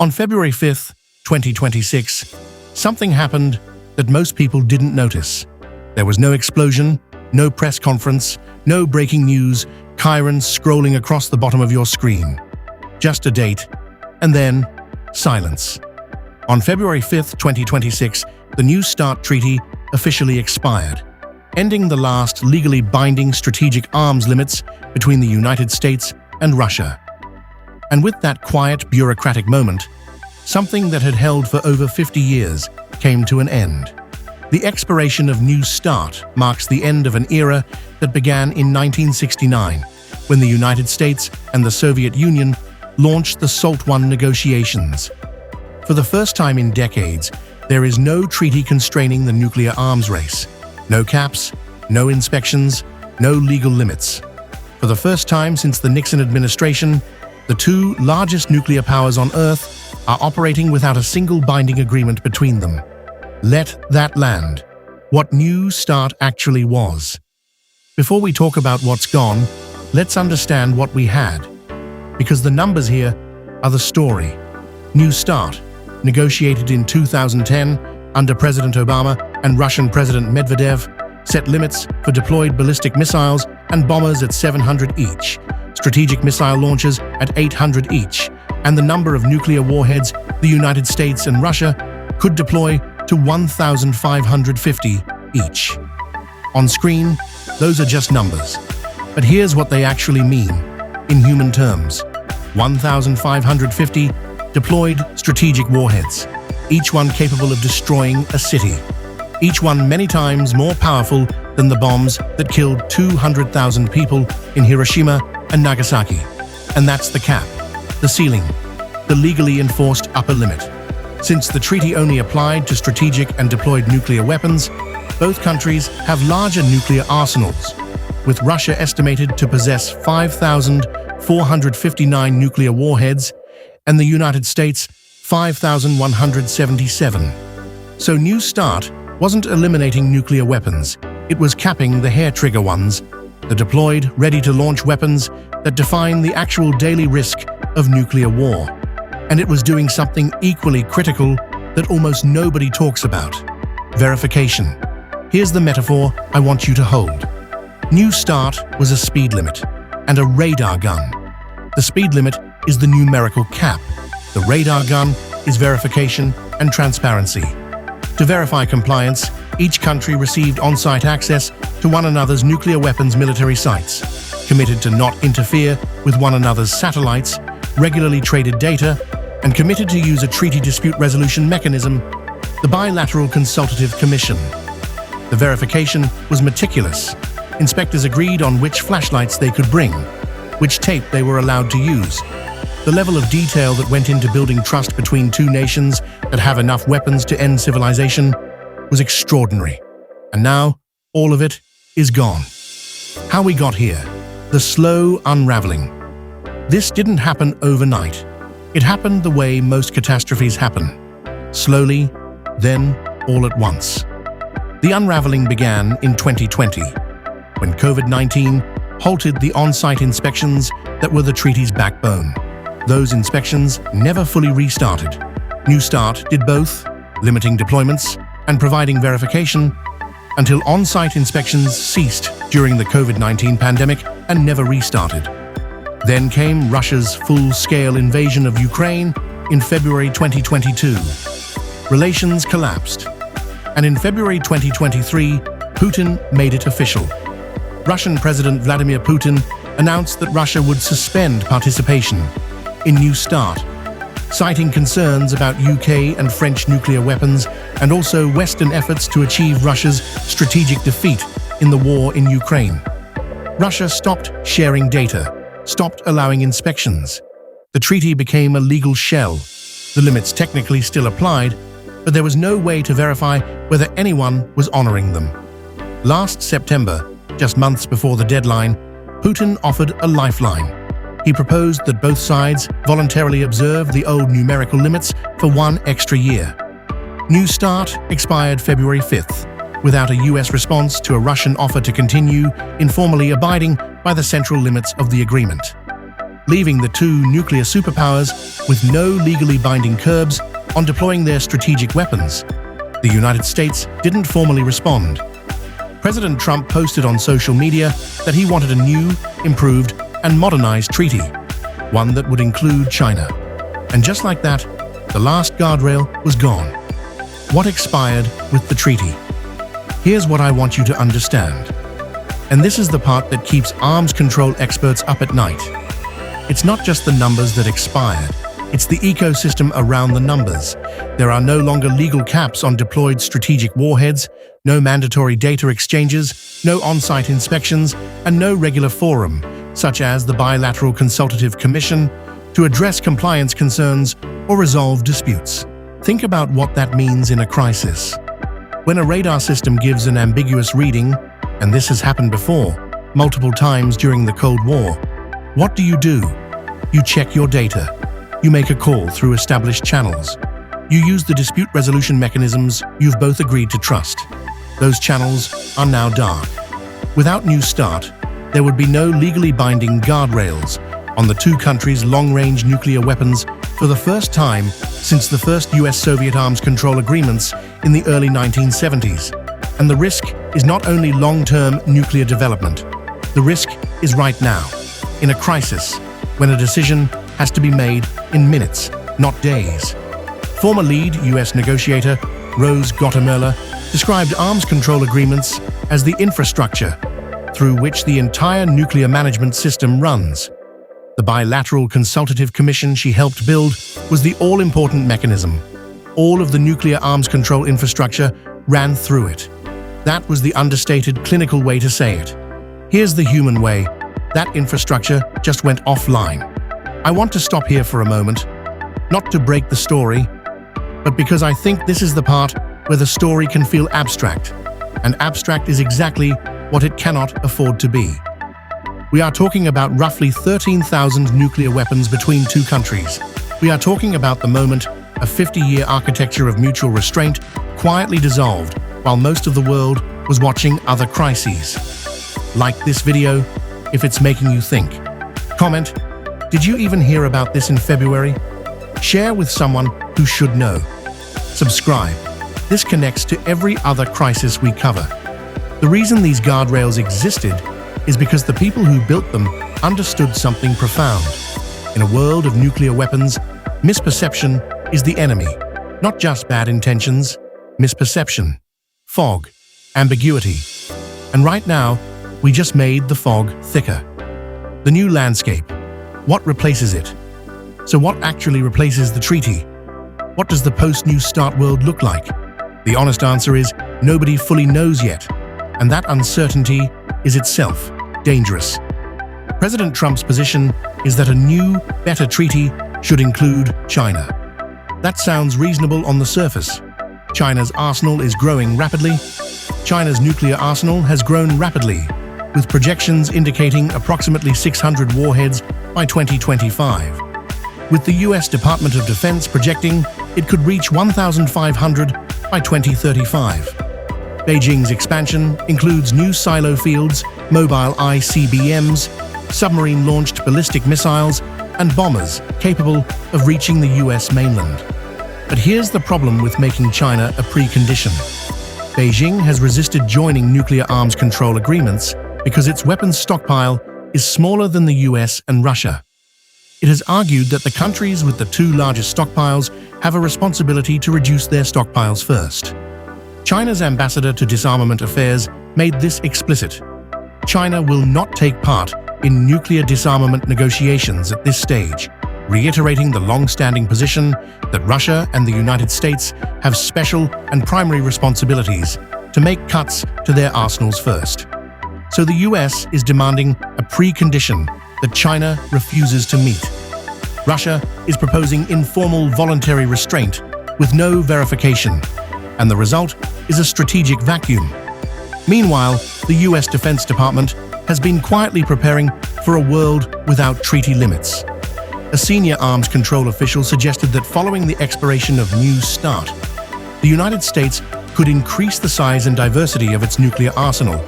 On February 5th, 2026, something happened that most people didn't notice. There was no explosion, no press conference, no breaking news, Chiron scrolling across the bottom of your screen. Just a date, and then silence. On February 5th, 2026, the New START Treaty officially expired, ending the last legally binding strategic arms limits between the United States and Russia. And with that quiet, bureaucratic moment, something that had held for over 50 years came to an end. The expiration of New START marks the end of an era that began in 1969, when the United States and the Soviet Union launched the SALT I negotiations. For the first time in decades, there is no treaty constraining the nuclear arms race. No caps, no inspections, no legal limits. For the first time since the Nixon administration, the two largest nuclear powers on Earth are operating without a single binding agreement between them. Let that land. What New START actually was. Before we talk about what's gone, let's understand what we had. Because the numbers here are the story. New START, negotiated in 2010 under President Obama and Russian President Medvedev, set limits for deployed ballistic missiles and bombers at 700 each, strategic missile launches at 800 each, and the number of nuclear warheads the United States and Russia could deploy to 1,550 each. On screen, those are just numbers. But here's what they actually mean, in human terms. 1,550 deployed strategic warheads, each one capable of destroying a city. Each one many times more powerful than the bombs that killed 200,000 people in Hiroshima and Nagasaki. And that's the cap, the ceiling, the legally enforced upper limit. Since the treaty only applied to strategic and deployed nuclear weapons, both countries have larger nuclear arsenals, with Russia estimated to possess 5,459 nuclear warheads and the United States 5,177. So New START wasn't eliminating nuclear weapons, it was capping the hair-trigger ones, the deployed, ready-to-launch weapons that define the actual daily risk of nuclear war. And it was doing something equally critical that almost nobody talks about: verification. Here's the metaphor I want you to hold. New START was a speed limit and a radar gun. The speed limit is the numerical cap. The radar gun is verification and transparency. To verify compliance, each country received on-site access to one another's nuclear weapons military sites, committed to not interfere with one another's satellites, regularly traded data, and committed to use a treaty dispute resolution mechanism, the Bilateral Consultative Commission. The verification was meticulous. Inspectors agreed on which flashlights they could bring, which tape they were allowed to use. The level of detail that went into building trust between two nations that have enough weapons to end civilization was extraordinary. And now, all of it is gone. How we got here. The slow unraveling. This didn't happen overnight. It happened the way most catastrophes happen. Slowly, then all at once. The unraveling began in 2020, when COVID-19 halted the on-site inspections that were the treaty's backbone. Those inspections never fully restarted. New START did both, limiting deployments and providing verification, until on-site inspections ceased during the COVID-19 pandemic and never restarted. Then came Russia's full-scale invasion of Ukraine in February 2022. Relations collapsed. And in February 2023, Putin made it official. Russian President Vladimir Putin announced that Russia would suspend participation in New START, citing concerns about UK and French nuclear weapons and also Western efforts to achieve Russia's strategic defeat in the war in Ukraine. Russia stopped sharing data, stopped allowing inspections. The treaty became a legal shell. The limits technically still applied, but there was no way to verify whether anyone was honoring them. Last September, just months before the deadline, Putin offered a lifeline. He proposed that both sides voluntarily observe the old numerical limits for 1 extra year. New START expired February 5th, without a US response to a Russian offer to continue informally abiding by the central limits of the agreement. leaving the two nuclear superpowers with no legally binding curbs on deploying their strategic weapons. The United States didn't formally respond. President Trump posted on social media that he wanted a new, improved, and modernized treaty, one that would include China. And just like that, the last guardrail was gone. What expired with the treaty? Here's what I want you to understand. And this is the part that keeps arms control experts up at night. It's not just the numbers that expired. It's the ecosystem around the numbers. There are no longer legal caps on deployed strategic warheads, no mandatory data exchanges, no on-site inspections, and no regular forum, such as the Bilateral Consultative Commission, to address compliance concerns or resolve disputes. Think about what that means in a crisis. When a radar system gives an ambiguous reading, and this has happened before, multiple times during the Cold War, what do? You check your data. You make a call through established channels. You use the dispute resolution mechanisms you've both agreed to trust. Those channels are now dark. Without New START, there would be no legally binding guardrails on the two countries' long-range nuclear weapons for the first time since the first US-Soviet arms control agreements in the early 1970s. And the risk is not only long-term nuclear development. The risk is right now, in a crisis, when a decision has to be made in minutes, not days. Former lead US negotiator Rose Gottemoeller described arms control agreements as the infrastructure through which the entire nuclear management system runs. The Bilateral Consultative Commission she helped build was the all-important mechanism. All of the nuclear arms control infrastructure ran through it. That was the understated clinical way to say it. Here's the human way. That infrastructure just went offline. I want to stop here for a moment, not to break the story, but because I think this is the part where the story can feel abstract, and abstract is exactly what it cannot afford to be. We are talking about roughly 13,000 nuclear weapons between two countries. We are talking about the moment a 50-year architecture of mutual restraint quietly dissolved while most of the world was watching other crises. Like this video if it's making you think. Comment, did you even hear about this in February? Share with someone who should know. Subscribe. This connects to every other crisis we cover. The reason these guardrails existed is because the people who built them understood something profound. In a world of nuclear weapons, misperception is the enemy. Not just bad intentions, misperception, fog, ambiguity. And right now, we just made the fog thicker. The new landscape. What replaces it? So what actually replaces the treaty? What does the post-New START world look like? The honest answer is nobody fully knows yet, and that uncertainty is itself dangerous. President Trump's position is that a new, better treaty should include China. That sounds reasonable on the surface. China's arsenal is growing rapidly. China's nuclear arsenal has grown rapidly, with projections indicating approximately 600 warheads by 2025. With the US Department of Defense projecting it could reach 1,500 by 2035. Beijing's expansion includes new silo fields, mobile ICBMs, submarine-launched ballistic missiles, and bombers capable of reaching the US mainland. But here's the problem with making China a precondition. Beijing has resisted joining nuclear arms control agreements because its weapons stockpile is smaller than the US and Russia. It has argued that the countries with the two largest stockpiles have a responsibility to reduce their stockpiles first. China's ambassador to disarmament affairs made this explicit. China will not take part in nuclear disarmament negotiations at this stage, reiterating the long-standing position that Russia and the United States have special and primary responsibilities to make cuts to their arsenals first. So the US is demanding a precondition that China refuses to meet. Russia is proposing informal voluntary restraint with no verification, and the result is a strategic vacuum. Meanwhile, the US Defense Department has been quietly preparing for a world without treaty limits. A senior arms control official suggested that following the expiration of New START, the United States could increase the size and diversity of its nuclear arsenal,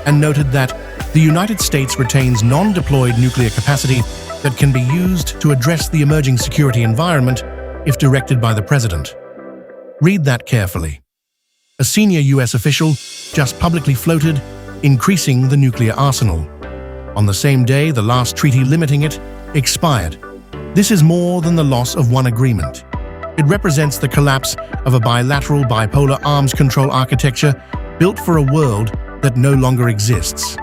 and noted that the United States retains non-deployed nuclear capacity that can be used to address the emerging security environment if directed by the president. Read that carefully. A senior US official just publicly floated increasing the nuclear arsenal. On the same day the last treaty limiting it expired. This is more than the loss of one agreement. It represents the collapse of a bilateral bipolar arms control architecture built for a world that no longer exists.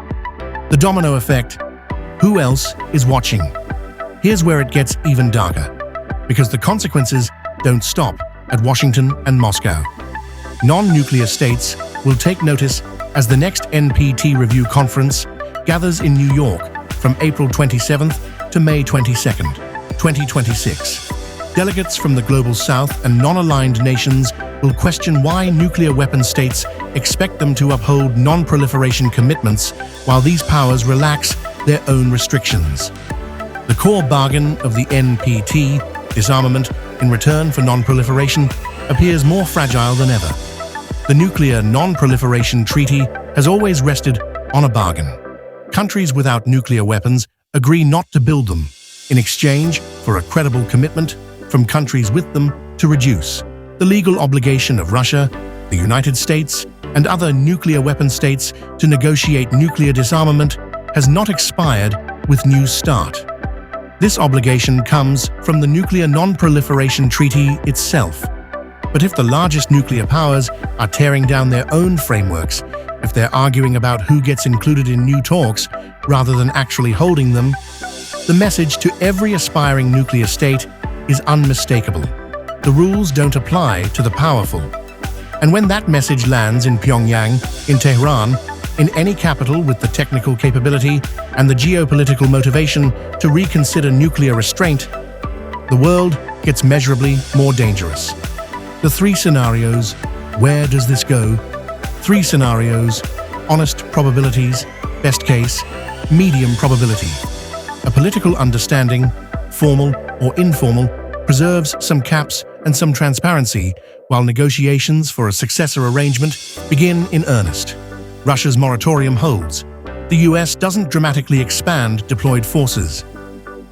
The domino effect. Who else is watching? Here's where it gets even darker, because the consequences don't stop at Washington and Moscow. Non-nuclear states will take notice as the next NPT review conference gathers in New York from April 27th to May 22nd, 2026. Delegates from the Global South and non-aligned nations will question why nuclear weapon states expect them to uphold non-proliferation commitments while these powers relax their own restrictions. The core bargain of the NPT, disarmament in return for non-proliferation, appears more fragile than ever. The Nuclear Non-Proliferation Treaty has always rested on a bargain. Countries without nuclear weapons agree not to build them, in exchange for a credible commitment from countries with them to reduce. The legal obligation of Russia, the United States, and other nuclear weapon states to negotiate nuclear disarmament has not expired with New START. This obligation comes from the Nuclear Non-Proliferation Treaty itself. But if the largest nuclear powers are tearing down their own frameworks, if they're arguing about who gets included in new talks rather than actually holding them, the message to every aspiring nuclear state is unmistakable. The rules don't apply to the powerful. And when that message lands in Pyongyang, in Tehran, in any capital with the technical capability and the geopolitical motivation to reconsider nuclear restraint, the world gets measurably more dangerous. The three scenarios. Where does this go? Three scenarios. Honest probabilities. Best case. Medium probability. A political understanding, formal or informal, preserves some caps and some transparency, while negotiations for a successor arrangement begin in earnest. Russia's moratorium holds. The US doesn't dramatically expand deployed forces.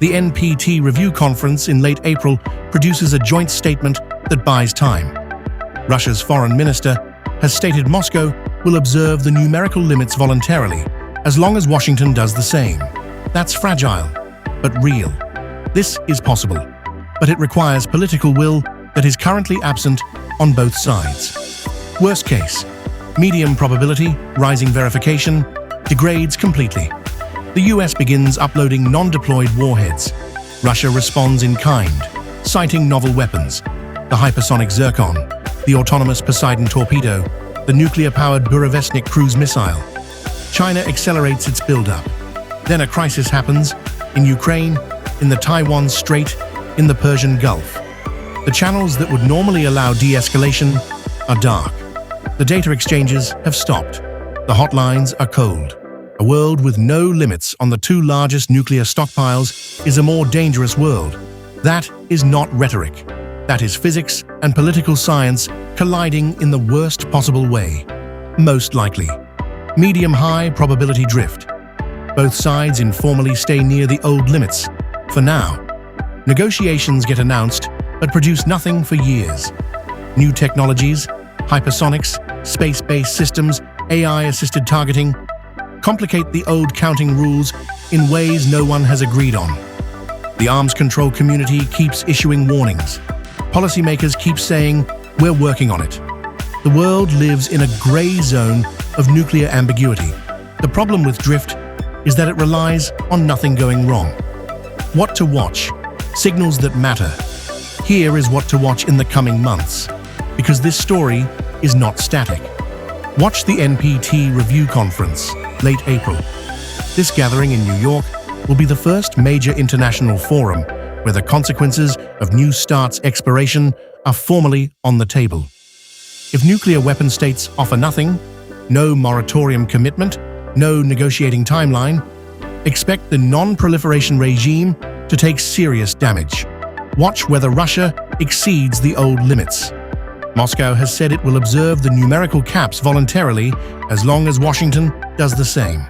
The NPT review conference in late April produces a joint statement that buys time. Russia's foreign minister has stated Moscow will observe the numerical limits voluntarily, as long as Washington does the same. That's fragile, but real. This is possible, but it requires political will that is currently absent on both sides. Worst case, medium probability, rising verification, degrades completely. The US begins uploading non-deployed warheads. Russia responds in kind, citing novel weapons, the hypersonic Zircon, the autonomous Poseidon torpedo, the nuclear-powered Burevestnik cruise missile. China accelerates its build-up. Then a crisis happens in Ukraine, in the Taiwan Strait, in the Persian Gulf. The channels that would normally allow de-escalation are dark. The data exchanges have stopped. The hotlines are cold. A world with no limits on the two largest nuclear stockpiles is a more dangerous world. That is not rhetoric. That is physics and political science colliding in the worst possible way. Most likely. Medium-high probability drift. Both sides informally stay near the old limits. For now. Negotiations get announced, but produce nothing for years. New technologies, hypersonics, space-based systems, AI-assisted targeting, complicate the old counting rules in ways no one has agreed on. The arms control community keeps issuing warnings. Policymakers keep saying, we're working on it. The world lives in a gray zone of nuclear ambiguity. The problem with drift is that it relies on nothing going wrong. What to watch? Signals that matter. Here is what to watch in the coming months, because this story is not static. Watch the NPT review conference, late April. This gathering in New York will be the first major international forum where the consequences of New START's expiration are formally on the table. If nuclear weapon states offer nothing, no moratorium commitment, no negotiating timeline, expect the non-proliferation regime to take serious damage. Watch whether Russia exceeds the old limits. Moscow has said it will observe the numerical caps voluntarily as long as Washington does the same.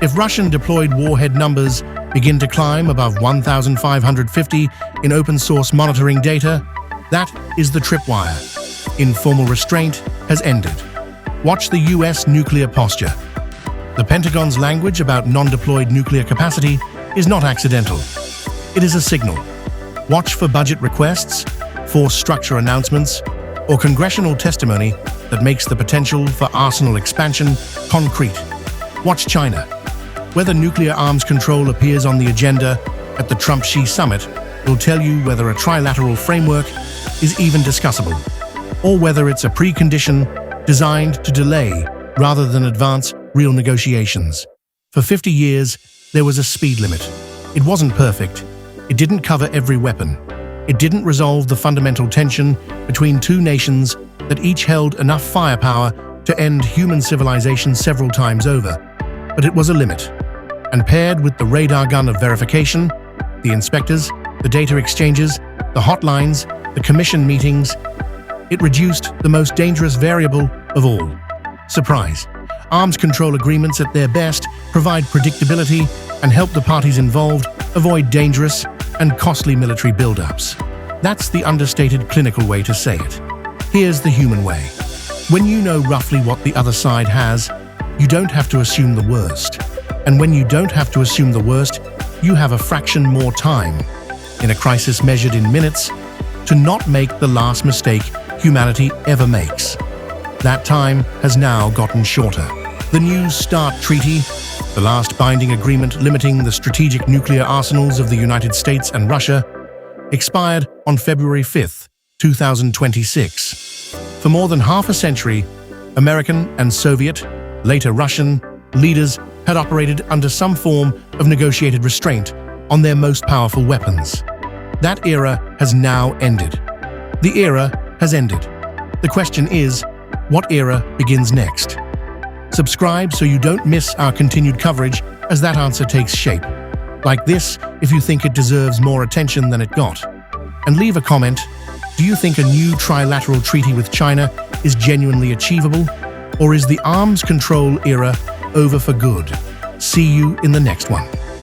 If Russian deployed warhead numbers begin to climb above 1,550 in open-source monitoring data, that is the tripwire. Informal restraint has ended. Watch the US nuclear posture. The Pentagon's language about non-deployed nuclear capacity is not accidental. It is a signal. Watch for budget requests, force structure announcements, or congressional testimony that makes the potential for arsenal expansion concrete. Watch China. Whether nuclear arms control appears on the agenda at the Trump-Xi summit will tell you whether a trilateral framework is even discussable, or whether it's a precondition designed to delay rather than advance real negotiations. For 50 years, there was a speed limit. It wasn't perfect. It didn't cover every weapon. It didn't resolve the fundamental tension between two nations that each held enough firepower to end human civilization several times over. But it was a limit. And paired with the radar gun of verification, the inspectors, the data exchanges, the hotlines, the commission meetings, it reduced the most dangerous variable of all: surprise. Arms control agreements at their best provide predictability and help the parties involved avoid dangerous and costly military buildups. That's the understated clinical way to say it. Here's the human way. When you know roughly what the other side has, you don't have to assume the worst. And when you don't have to assume the worst, you have a fraction more time, in a crisis measured in minutes, to not make the last mistake humanity ever makes. That time has now gotten shorter. The New START Treaty, the last binding agreement limiting the strategic nuclear arsenals of the United States and Russia, expired on February 5, 2026. For more than half a century, American and Soviet, later Russian, leaders had operated under some form of negotiated restraint on their most powerful weapons. That era has now ended. The era has ended. The question is, what era begins next? Subscribe so you don't miss our continued coverage as that answer takes shape. Like this if you think it deserves more attention than it got. And leave a comment. Do you think a new trilateral treaty with China is genuinely achievable? Or is the arms control era over for good? See you in the next one.